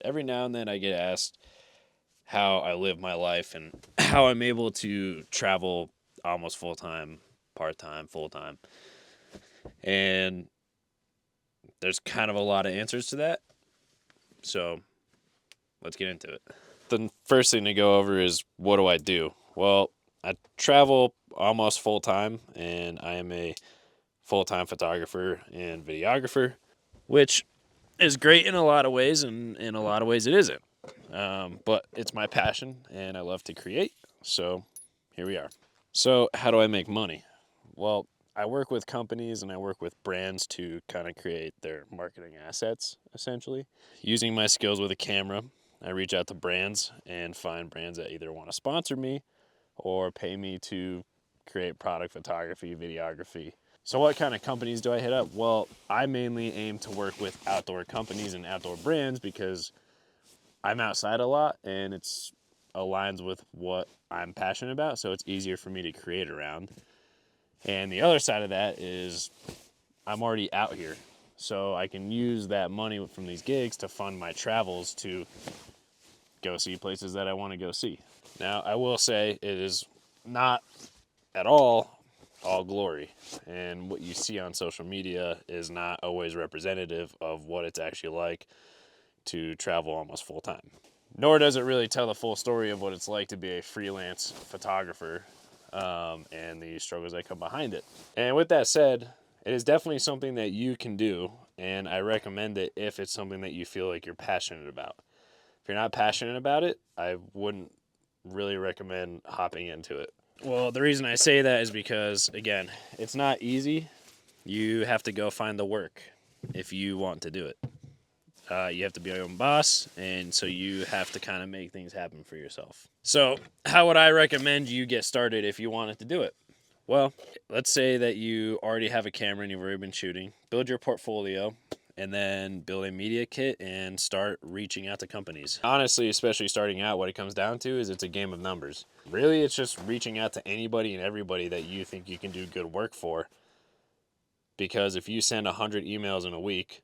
Every now and then I get asked how I live my life and how I'm able to travel almost full time, part time, full time. And there's kind of a lot of answers to that. So let's get into it. The first thing to go over is what do I do? Well, I travel almost full time and I am a full time photographer and videographer, which is great in a lot of ways, and in a lot of ways it isn't. But it's my passion and I love to create. So here we are. So, how do I make money? Well, I work with companies and I work with brands to kind of create their marketing assets, essentially. Using my skills with a camera, I reach out to brands and find brands that either want to sponsor me or pay me to create product photography, videography. So, what kind of companies do I hit up? Well, I mainly aim to work with outdoor companies and outdoor brands because I'm outside a lot and it's aligns with what I'm passionate about, so it's easier for me to create around. And the other side of that is I'm already out here. So I can use that money from these gigs to fund my travels to go see places that I want to go see. Now, I will say it is not at all glory. And what you see on social media is not always representative of what it's actually like to travel almost full time. Nor does it really tell the full story of what it's like to be a freelance photographer and the struggles that come behind it. And with that said, it is definitely something that you can do, and I recommend it if it's something that you feel like you're passionate about. If you're not passionate about it, I wouldn't really recommend hopping into it. Well, the reason I say that is because, again, it's not easy. You have to go find the work if you want to do it. You have to be your own boss, and so you have to kind of make things happen for yourself. So, how would I recommend you get started if you wanted to do it? Well, let's say that you already have a camera and you've already been shooting. Build your portfolio and then build a media kit and start reaching out to companies. Honestly, especially starting out, what it comes down to is it's a game of numbers. Really, it's just reaching out to anybody and everybody that you think you can do good work for. Because if you send 100 emails in a week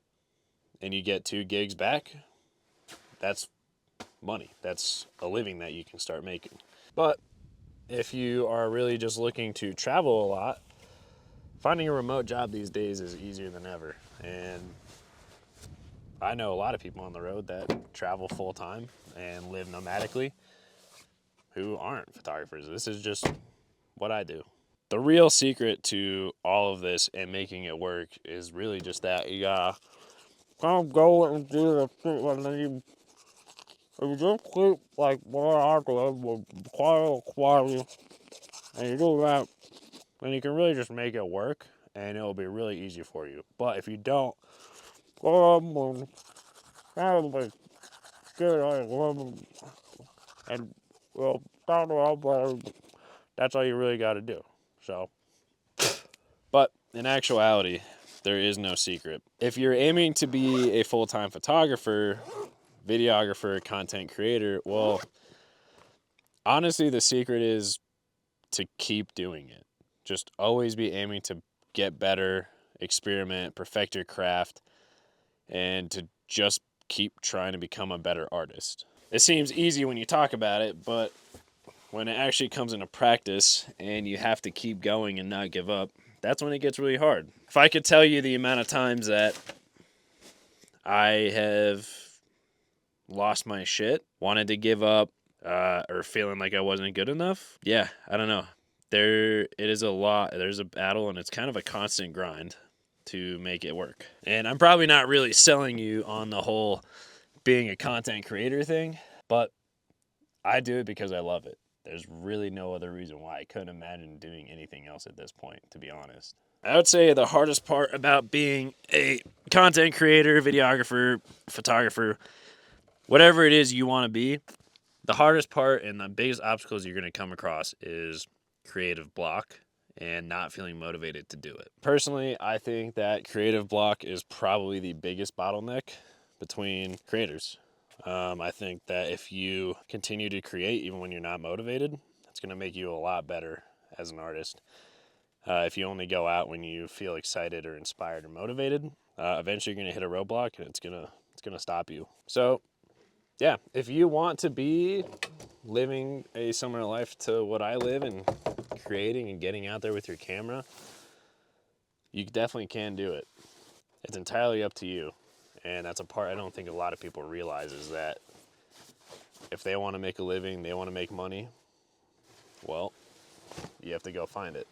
and you get 2 gigs back, that's money. That's a living that you can start making. But if you are really just looking to travel a lot, finding a remote job these days is easier than ever. And I know a lot of people on the road that travel full time and live nomadically who aren't photographers. This is just what I do. The real secret to all of this and making it work is really just that you gotta kind of go and do the thing, and then you just keep like what I do with quality, and you do that, then you can really just make it work, and it'll be really easy for you. But if you don't, and well, that's all you really got to do. So, but in actuality, there is no secret. If you're aiming to be a full-time photographer, videographer, content creator, well, honestly, the secret is to keep doing it. Just always be aiming to get better, experiment, perfect your craft, and to just keep trying to become a better artist. It seems easy when you talk about it, but when it actually comes into practice and you have to keep going and not give up, that's when it gets really hard. If I could tell you the amount of times that I have lost my shit, wanted to give up, or feeling like I wasn't good enough, yeah, I don't know. It is a lot. There's a battle, and it's kind of a constant grind to make it work. And I'm probably not really selling you on the whole being a content creator thing, but I do it because I love it. There's really no other reason why I couldn't imagine doing anything else at this point, to be honest. I would say the hardest part about being a content creator, videographer, photographer, whatever it is you want to be, the hardest part and the biggest obstacles you're going to come across is creative block and not feeling motivated to do it. Personally, I think that creative block is probably the biggest bottleneck between creators. I think that if you continue to create even when you're not motivated, it's going to make you a lot better as an artist. If you only go out when you feel excited or inspired or motivated, eventually you're going to hit a roadblock and it's gonna stop you. So yeah, if you want to be living a similar life to what I live and creating and getting out there with your camera, you definitely can do it. It's entirely up to you. And that's a part I don't think a lot of people realize, is that if they want to make a living, they want to make money, well, you have to go find it.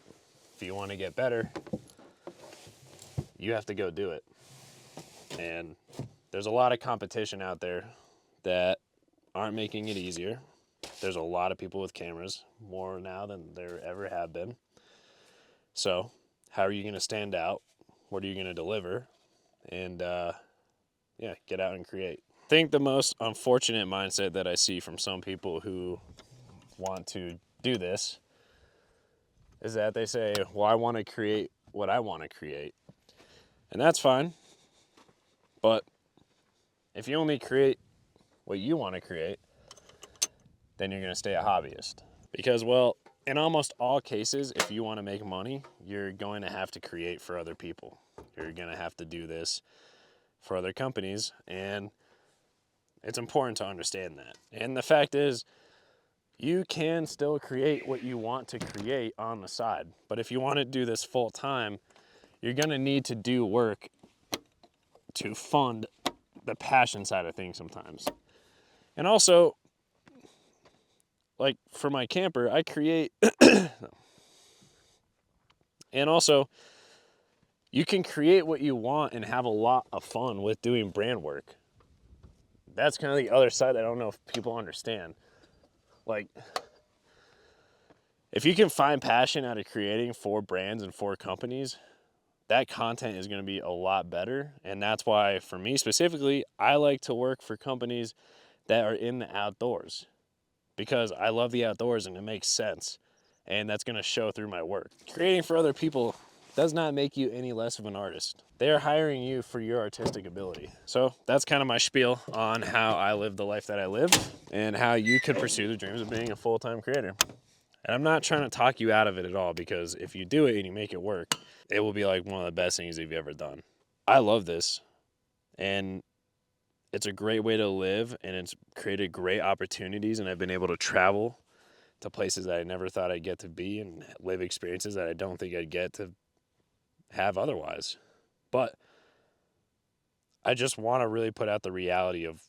If you want to get better, you have to go do it. And there's a lot of competition out there that aren't making it easier. There's a lot of people with cameras, more now than there ever have been. So how are you going to stand out? What are you going to deliver? And yeah, get out and create. I think the most unfortunate mindset that I see from some people who want to do this is that they say, well, I want to create what I want to create. And that's fine. But if you only create what you want to create, then you're going to stay a hobbyist. Because, well, in almost all cases, if you want to make money, you're going to have to create for other people. You're going to have to do this for other companies, and it's important to understand that. And the fact is, you can still create what you want to create on the side. But if you want to do this full time, you're going to need to do work to fund the passion side of things sometimes. And also, like for my camper, I create, and also, you can create what you want and have a lot of fun with doing brand work. That's kind of the other side that I don't know if people understand. Like, if you can find passion out of creating for brands and for companies, that content is going to be a lot better. And that's why, for me specifically, I like to work for companies that are in the outdoors, because I love the outdoors and it makes sense. And that's going to show through my work. Creating for other people does not make you any less of an artist. They are hiring you for your artistic ability. So that's kind of my spiel on how I live the life that I live and how you could pursue the dreams of being a full-time creator. And I'm not trying to talk you out of it at all, because if you do it and you make it work, it will be like one of the best things you've ever done. I love this, and it's a great way to live, and it's created great opportunities, and I've been able to travel to places that I never thought I'd get to be and live experiences that I don't think I'd get to have otherwise. But I just want to really put out the reality of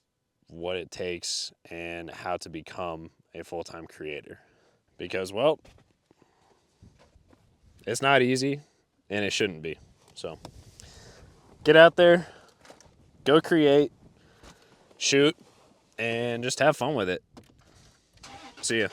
what it takes and how to become a full-time creator. Because, well, it's not easy, and it shouldn't be. So get out there, go create, shoot, and just have fun with it. See ya.